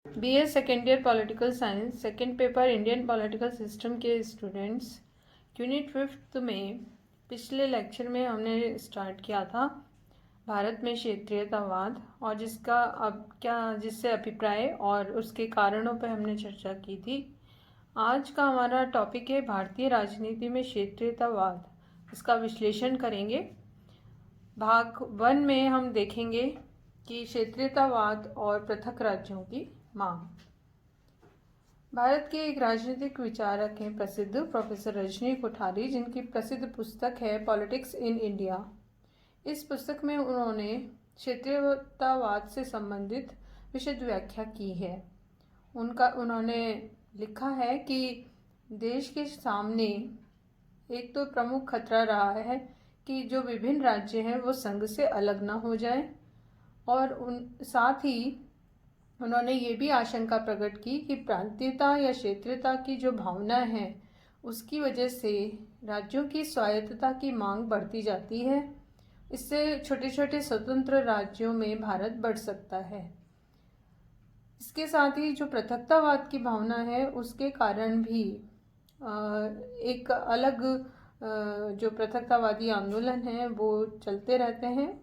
BA second year political science second paper Indian political system के students, unit 5 में पिछले lecture में हमने स्टार्ट किया था भारत में क्षेत्रीयतावाद और जिससे अभिप्राय और उसके कारणों पर हमने चर्चा की थी। आज का हमारा टॉपिक है भारतीय राजनीति में क्षेत्रीयतावाद। इसका विश्लेषण करेंगे। भाग 1 में हम देखेंगे कि क्षेत्रीयतावाद और पृथक राज्यों की मांग। भारत के एक राजनीतिक विचारक हैं प्रसिद्ध प्रोफेसर रजनी कोठारी, जिनकी प्रसिद्ध पुस्तक है पॉलिटिक्स इन इंडिया। इस पुस्तक में उन्होंने क्षेत्रीयतावाद से संबंधित विशद व्याख्या की है। उन्होंने लिखा है कि देश के सामने एक तो प्रमुख खतरा रहा है कि जो विभिन्न राज्य हैं वो संघ से अलग ना हो जाए, और साथ ही उन्होंने ये भी आशंका प्रकट की कि प्रांतीयता या क्षेत्रीयता की जो भावना है उसकी वजह से राज्यों की स्वायत्तता की मांग बढ़ती जाती है। इससे छोटे छोटे स्वतंत्र राज्यों में भारत बढ़ सकता है। इसके साथ ही जो पृथकतावाद की भावना है उसके कारण भी एक अलग जो पृथकतावादी आंदोलन है वो चलते रहते हैं,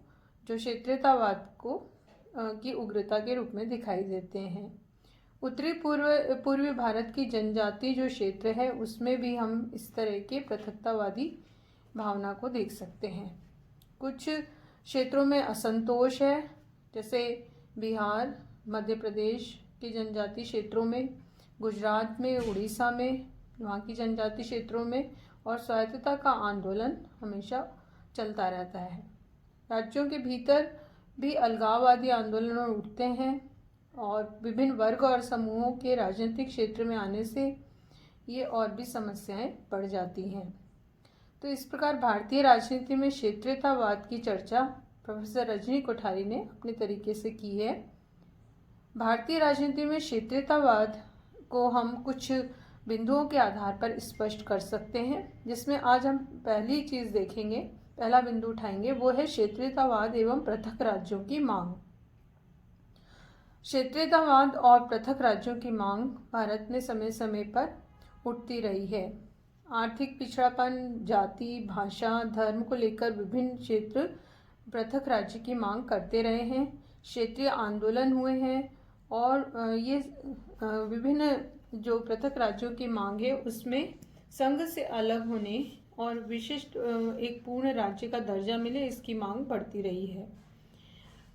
जो क्षेत्रीयतावाद को की उग्रता के रूप में दिखाई देते हैं। उत्तरी पूर्वी भारत की जनजाति जो क्षेत्र है उसमें भी हम इस तरह के पृथकतावादी भावना को देख सकते हैं। कुछ क्षेत्रों में असंतोष है, जैसे बिहार, मध्य प्रदेश के जनजाति क्षेत्रों में, गुजरात में, उड़ीसा में, वहाँ की जनजाति क्षेत्रों में, और स्वायत्तता का आंदोलन हमेशा चलता रहता है। राज्यों के भीतर भी अलगाववादी आंदोलन उठते हैं और विभिन्न वर्ग और समूहों के राजनीतिक क्षेत्र में आने से ये और भी समस्याएं बढ़ जाती हैं। तो इस प्रकार भारतीय राजनीति में क्षेत्रीयतावाद की चर्चा प्रोफेसर रजनी कोठारी ने अपने तरीके से की है। भारतीय राजनीति में क्षेत्रीयतावाद को हम कुछ बिंदुओं के आधार पर स्पष्ट कर सकते हैं, जिसमें आज हम पहली चीज़ देखेंगे, पहला बिंदु उठाएंगे, वो है क्षेत्रीयतावाद एवं पृथक राज्यों की मांग। क्षेत्रीयतावाद और पृथक राज्यों की मांग भारत में समय समय पर उठती रही है। आर्थिक पिछड़ापन, जाति, भाषा, धर्म को लेकर विभिन्न क्षेत्र पृथक राज्य की मांग करते रहे हैं। क्षेत्रीय आंदोलन हुए हैं और ये विभिन्न जो पृथक राज्यों की मांग है उसमें संघ से अलग होने और विशिष्ट एक पूर्ण राज्य का दर्जा मिले, इसकी मांग बढ़ती रही है।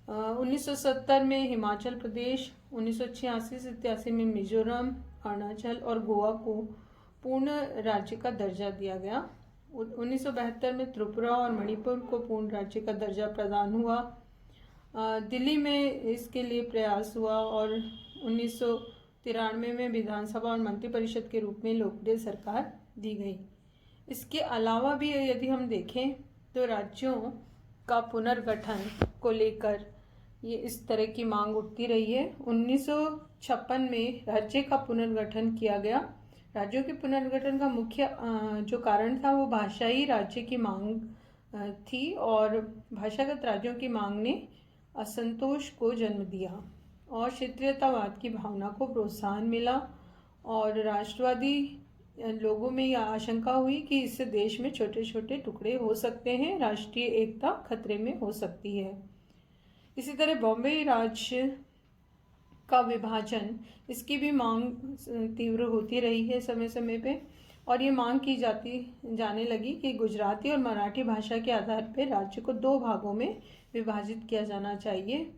1970 में हिमाचल प्रदेश, 1986 से 87 में मिजोरम, अरुणाचल और गोवा को पूर्ण राज्य का दर्जा दिया गया। 1972 में त्रिपुरा और मणिपुर को पूर्ण राज्य का दर्जा प्रदान हुआ। दिल्ली में इसके लिए प्रयास हुआ और 1993 में विधानसभा और मंत्रिपरिषद के रूप में लोकप्रिय सरकार दी गई। इसके अलावा भी यदि हम देखें तो राज्यों का पुनर्गठन को लेकर ये इस तरह की मांग उठती रही है। 1956 में राज्य का पुनर्गठन किया गया। राज्यों के पुनर्गठन का मुख्य जो कारण था वो भाषाई राज्य की मांग थी, और भाषागत राज्यों की मांग ने असंतोष को जन्म दिया और क्षेत्रीयतावाद की भावना को प्रोत्साहन मिला, और राष्ट्रवादी लोगों में यह आशंका हुई कि इससे देश में छोटे छोटे टुकड़े हो सकते हैं, राष्ट्रीय एकता खतरे में हो सकती है। इसी तरह बॉम्बे राज्य का विभाजन, इसकी भी मांग तीव्र होती रही है समय समय पे, और ये मांग की जाने लगी कि गुजराती और मराठी भाषा के आधार पर राज्य को 2 भागों में विभाजित किया जाना चाहिए।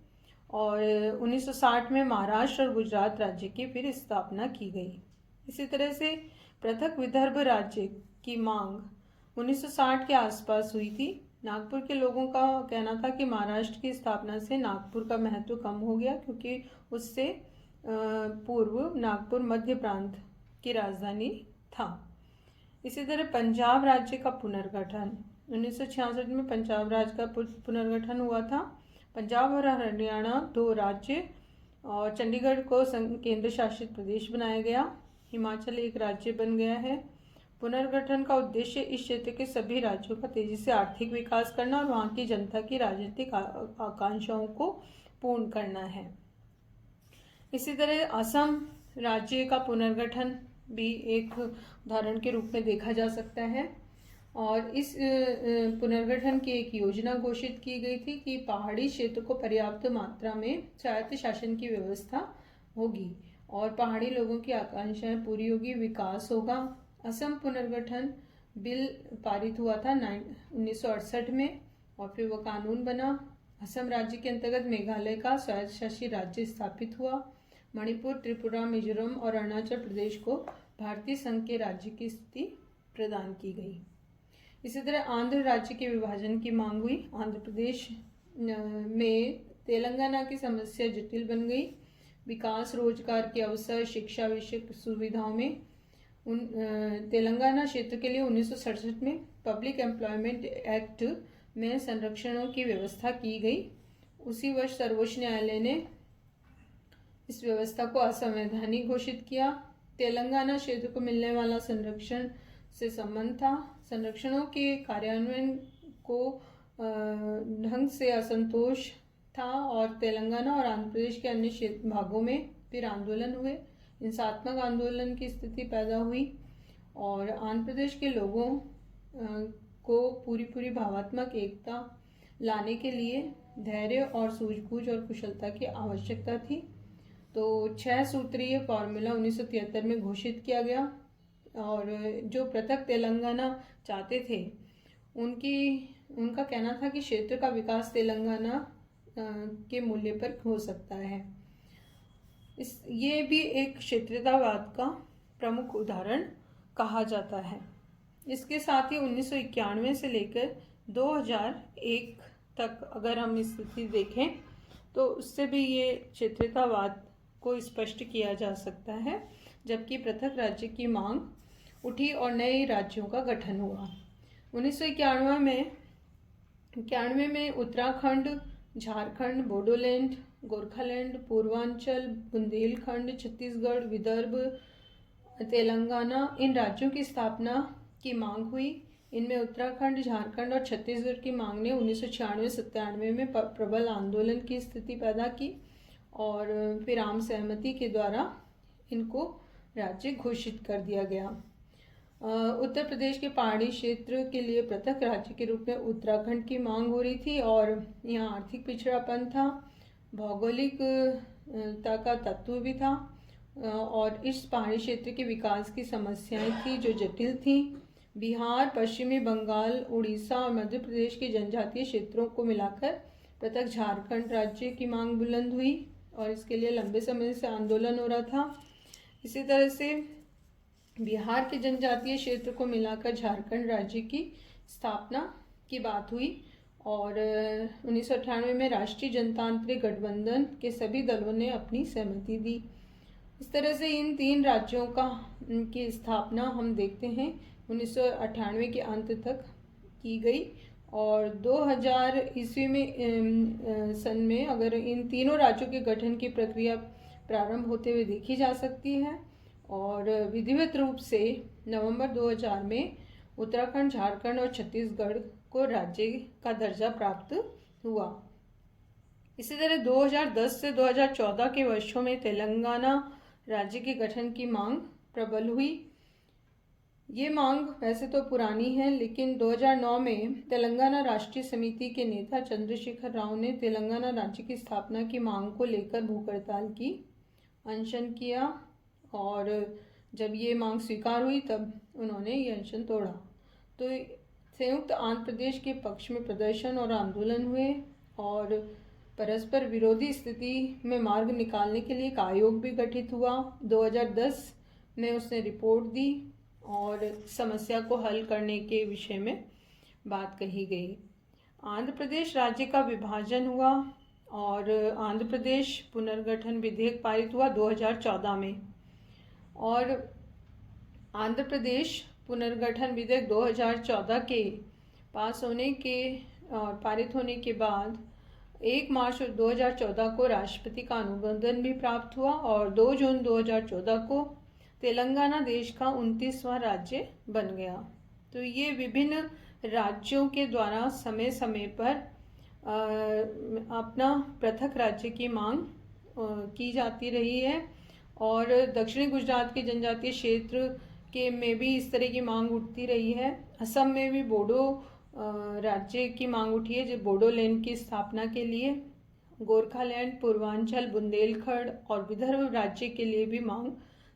और 1960 में महाराष्ट्र और गुजरात राज्य की फिर स्थापना की गई। इसी तरह से पृथक विदर्भ राज्य की मांग 1960 के आसपास हुई थी। नागपुर के लोगों का कहना था कि महाराष्ट्र की स्थापना से नागपुर का महत्व कम हो गया, क्योंकि उससे पूर्व नागपुर मध्य प्रांत की राजधानी था। इसी तरह पंजाब राज्य का पुनर्गठन 1966 में पंजाब राज्य का पुनर्गठन हुआ था। पंजाब और हरियाणा 2 राज्य और चंडीगढ़ को केंद्र शासित प्रदेश बनाया गया। हिमाचल एक राज्य बन गया है। पुनर्गठन का उद्देश्य इस क्षेत्र के सभी राज्यों का तेजी से आर्थिक विकास करना और वहाँ की जनता की राजनीतिक आकांक्षाओं को पूर्ण करना है। इसी तरह असम राज्य का पुनर्गठन भी एक उदाहरण के रूप में देखा जा सकता है। और इस पुनर्गठन की एक योजना घोषित की गई थी कि पहाड़ी क्षेत्र को पर्याप्त मात्रा में स्वायत्त शासन की व्यवस्था होगी और पहाड़ी लोगों की आकांक्षाएं पूरी होगी, विकास होगा। असम पुनर्गठन बिल पारित हुआ था 1968 में और फिर वह कानून बना। असम राज्य के अंतर्गत मेघालय का स्वायत्तशासी राज्य स्थापित हुआ। मणिपुर, त्रिपुरा, मिजोरम और अरुणाचल प्रदेश को भारतीय संघ के राज्य की स्थिति प्रदान की गई। इसी तरह आंध्र राज्य के विभाजन की मांग हुई। आंध्र प्रदेश में तेलंगाना की समस्या जटिल बन गई। विकास, रोजगार के अवसर, शिक्षा विषयक सुविधाओं में तेलंगाना क्षेत्र के लिए 1967 में पब्लिक एम्प्लॉयमेंट एक्ट में संरक्षणों की व्यवस्था की गई। उसी वर्ष सर्वोच्च न्यायालय ने इस व्यवस्था को असंवैधानिक घोषित किया। तेलंगाना क्षेत्र को मिलने वाला संरक्षण से संबंध था। संरक्षणों के कार्यान्वयन को ढंग से असंतोष था और तेलंगाना और आंध्र प्रदेश के अन्य भागों में फिर आंदोलन हुए। हिंसात्मक आंदोलन की स्थिति पैदा हुई और आंध्र प्रदेश के लोगों को पूरी भावात्मक एकता लाने के लिए धैर्य और सूझबूझ और कुशलता की आवश्यकता थी। तो 6 सूत्रीय फॉर्मूला 1973 में घोषित किया गया और जो पृथक तेलंगाना चाहते थे उनका कहना था कि क्षेत्र का विकास तेलंगाना के मूल्य पर हो सकता है। ये भी एक क्षेत्रीयतावाद का प्रमुख उदाहरण कहा जाता है। इसके साथ ही 1991 से लेकर 2001 तक अगर हम स्थिति देखें तो उससे भी ये क्षेत्रीयतावाद को स्पष्ट किया जा सकता है, जबकि पृथक राज्य की मांग उठी और नए राज्यों का गठन हुआ। 1991 में उत्तराखंड, झारखंड, बोडोलैंड, गोरखालैंड, पूर्वांचल, बुंदेलखंड, छत्तीसगढ़, विदर्भ, तेलंगाना, इन राज्यों की स्थापना की मांग हुई। इनमें उत्तराखंड, झारखंड और छत्तीसगढ़ की मांग ने 1996-97 में प्रबल आंदोलन की स्थिति पैदा की और फिर आम सहमति के द्वारा इनको राज्य घोषित कर दिया गया। उत्तर प्रदेश के पहाड़ी क्षेत्र के लिए पृथक राज्य के रूप में उत्तराखंड की मांग हो रही थी और यहाँ आर्थिक पिछड़ापन था, भौगोलिकता का तत्व भी था और इस पहाड़ी क्षेत्र के विकास की समस्याएं थी जो जटिल थी। बिहार, पश्चिमी बंगाल, उड़ीसा और मध्य प्रदेश के जनजातीय क्षेत्रों को मिलाकर पृथक झारखंड राज्य की मांग बुलंद हुई और इसके लिए लंबे समय से आंदोलन हो रहा था। इसी तरह से बिहार के जनजातीय क्षेत्र को मिलाकर झारखंड राज्य की स्थापना की बात हुई और 1998 में राष्ट्रीय जनतांत्रिक गठबंधन के सभी दलों ने अपनी सहमति दी। इस तरह से इन 3 राज्यों की स्थापना हम देखते हैं 1998 के अंत तक की गई और 2000 ईस्वी में सन में अगर इन तीनों राज्यों के गठन की प्रक्रिया प्रारंभ होते हुए देखी जा सकती है और विधिवत रूप से नवंबर 2000 में उत्तराखंड, झारखंड और छत्तीसगढ़ को राज्य का दर्जा प्राप्त हुआ। इसी तरह 2010 से 2014 के वर्षों में तेलंगाना राज्य के गठन की मांग प्रबल हुई। ये मांग वैसे तो पुरानी है, लेकिन 2009 में तेलंगाना राष्ट्रीय समिति के नेता चंद्रशेखर राव ने तेलंगाना राज्य की स्थापना की मांग को लेकर भूख हड़ताल की, अनशन किया और जब ये मांग स्वीकार हुई तब उन्होंने ये अनशन तोड़ा। तो संयुक्त आंध्र प्रदेश के पक्ष में प्रदर्शन और आंदोलन हुए और परस्पर विरोधी स्थिति में मार्ग निकालने के लिए एक आयोग भी गठित हुआ। 2010 में उसने रिपोर्ट दी और समस्या को हल करने के विषय में बात कही गई। आंध्र प्रदेश राज्य का विभाजन हुआ और आंध्र प्रदेश पुनर्गठन विधेयक पारित हुआ 2014 में और आंध्र प्रदेश पुनर्गठन विधेयक 2014 के पास होने के और पारित होने के बाद 1 मार्च 2014 को राष्ट्रपति का अनुमोदन भी प्राप्त हुआ और 2 जून 2014 को तेलंगाना देश का 29वां राज्य बन गया। तो ये विभिन्न राज्यों के द्वारा समय समय पर अपना पृथक राज्य की मांग की जाती रही है। और दक्षिणी गुजरात के जनजातीय क्षेत्र के में भी इस तरह की मांग उठती रही है। असम में भी बोडो राज्य की मांग उठी है, जो बोडोलैंड की स्थापना के लिए। गोरखालैंड, पूर्वांचल, बुंदेलखंड और विदर्भ राज्य के लिए भी मांग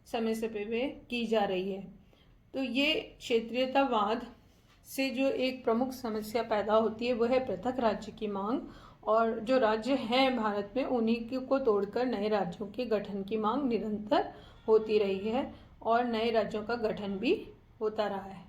समय समय पे की जा रही है। तो ये क्षेत्रीयतावाद से जो एक प्रमुख समस्या पैदा होती है वो है पृथक राज्य की मांग, और जो राज्य हैं भारत में उन्हीं को तोड़कर नए राज्यों के गठन की मांग निरंतर होती रही है और नए राज्यों का गठन भी होता रहा है।